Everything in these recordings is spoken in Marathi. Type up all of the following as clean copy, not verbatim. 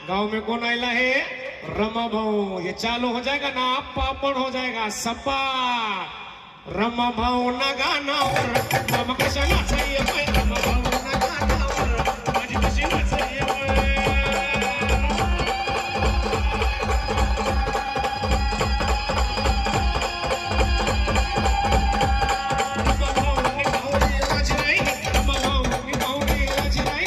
गांव में कौन आयला है? रमा भाऊ। ये चालू हो जाएगा ना पापड़ हो जाएगा सपा। रमा भाऊ ना गानावर मग कशा नाचाय बाई रमा भाऊ ना गानावर माझी कशी नाचाय बाई रमा भाऊ नि भाऊ राजी नाही रमा भाऊ नि भाऊ राजी नाही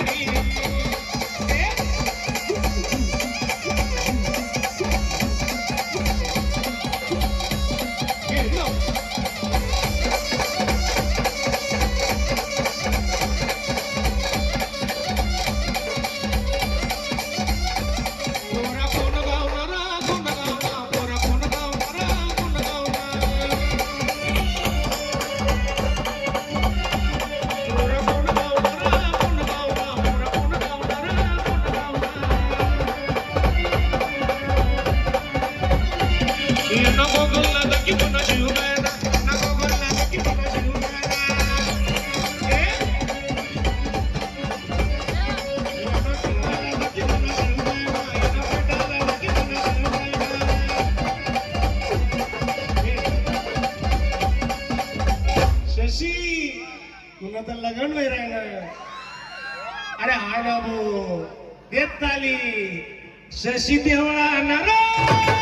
तर लगन नाही राहिलं. अरे हा बाबू देत आली शशी देवळा नारा